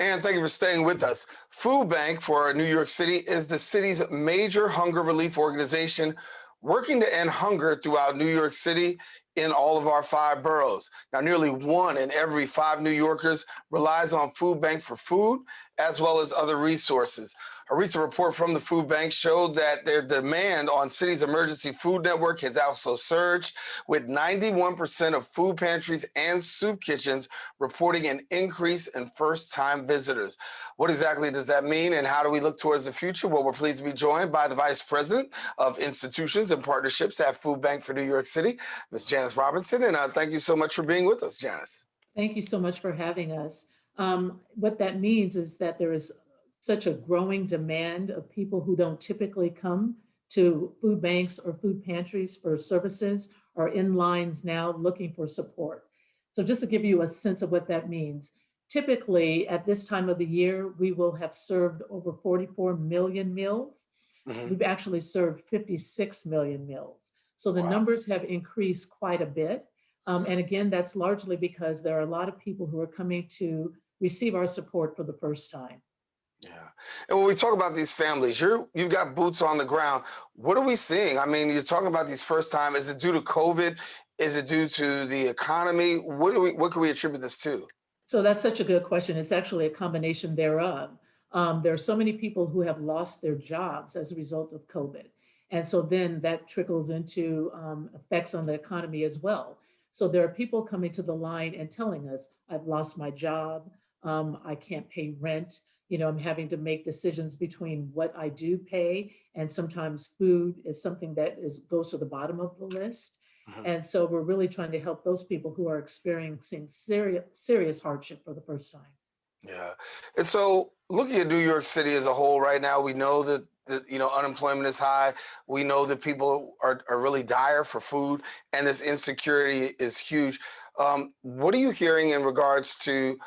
And thank you for staying with us. Food Bank for New York City is the city's major hunger relief organization working to end hunger throughout New York City in all of our 5 boroughs. Now, nearly 1 in every 5 New Yorkers relies on Food Bank for food, as well as other resources. A recent report from the Food Bank showed that their demand on city's emergency food network has also surged, with 91% of food pantries and soup kitchens reporting an increase in first-time visitors. What exactly does that mean, and how do we look towards the future? Well, we're pleased to be joined by the Vice President of Institutions and Partnerships at Food Bank for New York City, Ms. Janice Robinson, and thank you so much for being with us, Janice. Thank you so much for having us. What that means is that there is such a growing demand of people who don't typically come to food banks or food pantries for services are in lines now looking for support. So just to give you a sense of what that means, typically at this time of the year, we will have served over 44 million meals. We've actually served 56 million meals. So the Wow. numbers have increased quite a bit. And again, that's largely because there are a lot of people who are coming to receive our support for the first time. Yeah. And when we talk about these families, you've got boots on the ground. What are we seeing? I mean, you're talking about these first time. Is it due to COVID? Is it due to the economy? What can we attribute this to? So that's such a good question. It's actually a combination thereof. There are so many people who have lost their jobs as a result of COVID. And so then that trickles into effects on the economy as well. So there are people coming to the line and telling us, I've lost my job, I can't pay rent, I'm having to make decisions between what I do pay, and sometimes food is something that goes to the bottom of the list. And so we're really trying to help those people who are experiencing serious hardship for the first time. Yeah. And so looking at New York City as a whole right now, we know that unemployment is high. We know that people are really dire for food, and this insecurity is huge. What are you hearing in regards to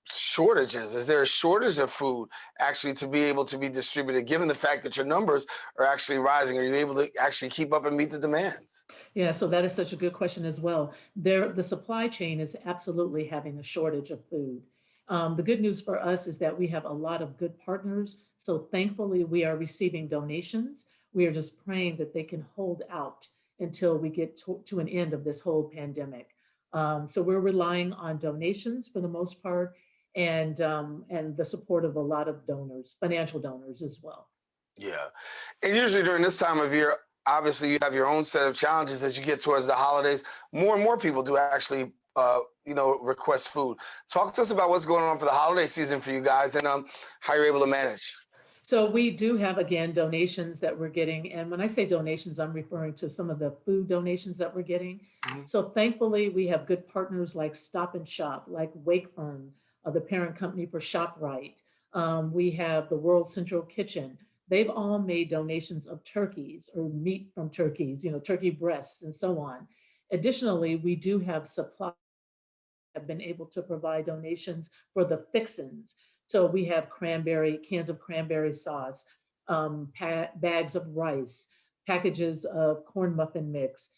shortages? Is there a shortage of food actually to be able to be distributed, given the fact that your numbers are actually rising? Are you able to actually keep up and meet the demands? Yeah, so that is such a good question as well. The supply chain is absolutely having a shortage of food. The good news for us is that we have a lot of good partners. So thankfully, we are receiving donations. We are just praying that they can hold out until we get to an end of this whole pandemic. So we're relying on donations for the most part, and the support of a lot of donors, financial donors as well. Yeah. And usually during this time of year, obviously you have your own set of challenges as you get towards the holidays. More and more people do actually, request food. Talk to us about what's going on for the holiday season for you guys, and how you're able to manage. So we do have, again, donations that we're getting. And when I say donations, I'm referring to some of the food donations that we're getting. So thankfully, we have good partners like Stop and Shop, like Wakefern, the parent company for ShopRite. We have the World Central Kitchen. They've all made donations of turkeys or meat from turkeys, turkey breasts and so on. Additionally, we do have supply have been able to provide donations for the fixins. So we have cans of cranberry sauce, bags of rice, packages of corn muffin mix,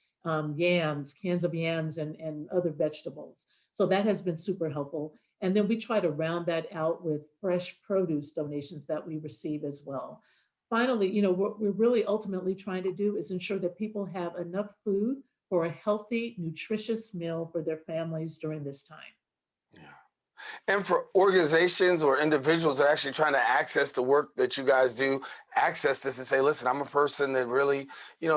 yams, cans of yams, and other vegetables. So that has been super helpful. And then we try to round that out with fresh produce donations that we receive as well. Finally, what we're really ultimately trying to do is ensure that people have enough food for a healthy, nutritious meal for their families during this time. Yeah. And for organizations or individuals that are actually trying to access the work that you guys do, access this and say, listen, I'm a person that really,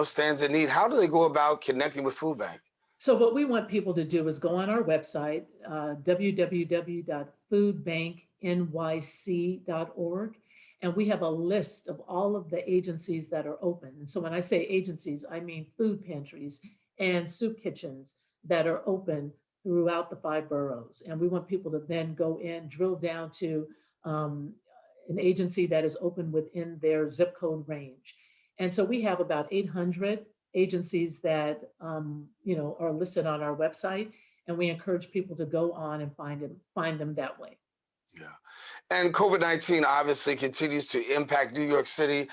stands in need. How do they go about connecting with Food Bank? So what we want people to do is go on our website, www.foodbanknyc.org, and we have a list of all of the agencies that are open. And so when I say agencies, I mean food pantries and soup kitchens that are open throughout the 5 boroughs. And we want people to then go in, drill down to an agency that is open within their zip code range. And so we have about 800 agencies that are listed on our website, and we encourage people to go on and find them that way. Yeah. And COVID-19 obviously continues to impact New York City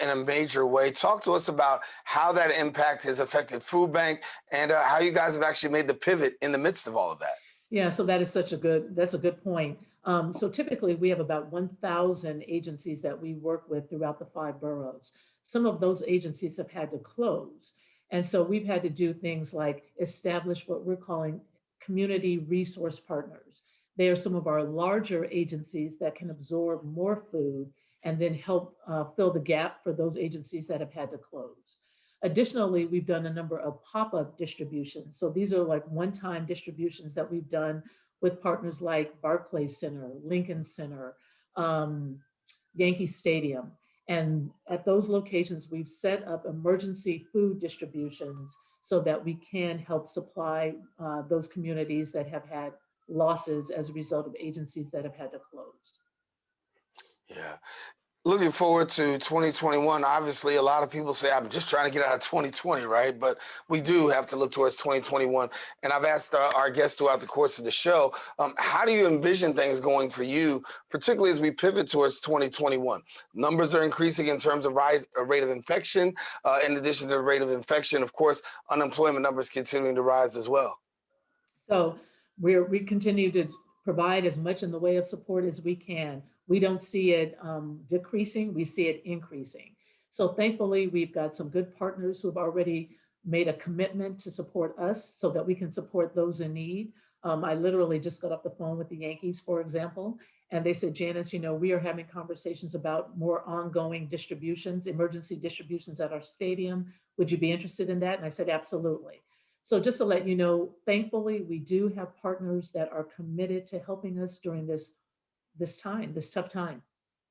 in a major way. Talk to us about how that impact has affected Food Bank, and how you guys have actually made the pivot in the midst of all of that. Yeah, so that's a good point. So typically we have about 1,000 agencies that we work with throughout the 5 boroughs. Some of those agencies have had to close. And so we've had to do things like establish what we're calling community resource partners. They are some of our larger agencies that can absorb more food and then help fill the gap for those agencies that have had to close. Additionally, we've done a number of pop-up distributions. So these are like one-time distributions that we've done with partners like Barclays Center, Lincoln Center, um, Yankee Stadium. And at those locations, we've set up emergency food distributions so that we can help supply those communities that have had losses as a result of agencies that have had to close. Yeah. Looking forward to 2021. Obviously, a lot of people say, I'm just trying to get out of 2020, right? But we do have to look towards 2021. And I've asked our guests throughout the course of the show, how do you envision things going for you, particularly as we pivot towards 2021? Numbers are increasing in terms of rate of infection. In addition to the rate of infection, of course, unemployment numbers continuing to rise as well. So we continue to provide as much in the way of support as we can. We don't see it decreasing, we see it increasing. So thankfully, we've got some good partners who have already made a commitment to support us so that we can support those in need. I literally just got off the phone with the Yankees, for example, and they said, Janice, we are having conversations about more ongoing distributions, emergency distributions at our stadium. Would you be interested in that? And I said, absolutely. So just to let you know, thankfully, we do have partners that are committed to helping us during this tough time.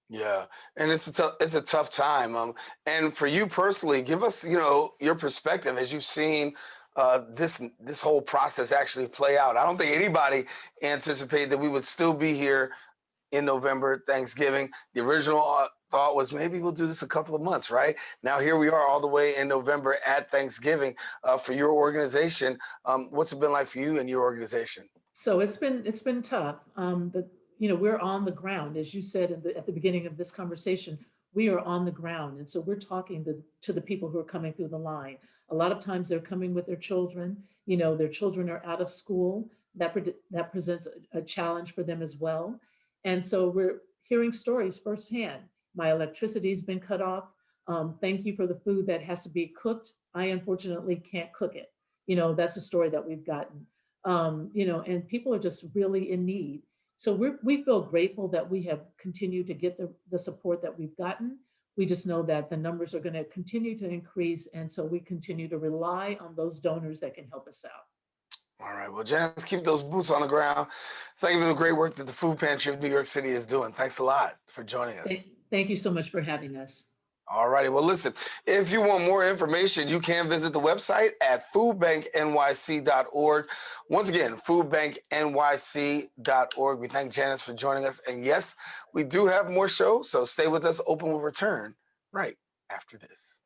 Yeah, and it's a tough time. And for you personally, give us your perspective as you've seen this whole process actually play out. I don't think anybody anticipated that we would still be here in November, Thanksgiving. The original thought was maybe we'll do this a couple of months, right? Now here we are all the way in November at Thanksgiving. For your organization, what's it been like for you and your organization? So it's been tough. But we're on the ground, as you said at the beginning of this conversation. We are on the ground, and so we're talking to the people who are coming through the line. A lot of times they're coming with their children. Their children are out of school. That presents a challenge for them as well. And so we're hearing stories firsthand. My electricity's been cut off. Thank you for the food that has to be cooked. I unfortunately can't cook it. That's a story that we've gotten. And people are just really in need. So we feel grateful that we have continued to get the support that we've gotten. We just know that the numbers are going to continue to increase. And so we continue to rely on those donors that can help us out. All right. Well, Janice, keep those boots on the ground. Thank you for the great work that the Food Pantry of New York City is doing. Thanks a lot for joining us. Thank you so much for having us. All righty. Well, listen, if you want more information, you can visit the website at foodbanknyc.org. Once again, foodbanknyc.org. We thank Janice for joining us. And yes, we do have more shows, so stay with us. Open will return right after this.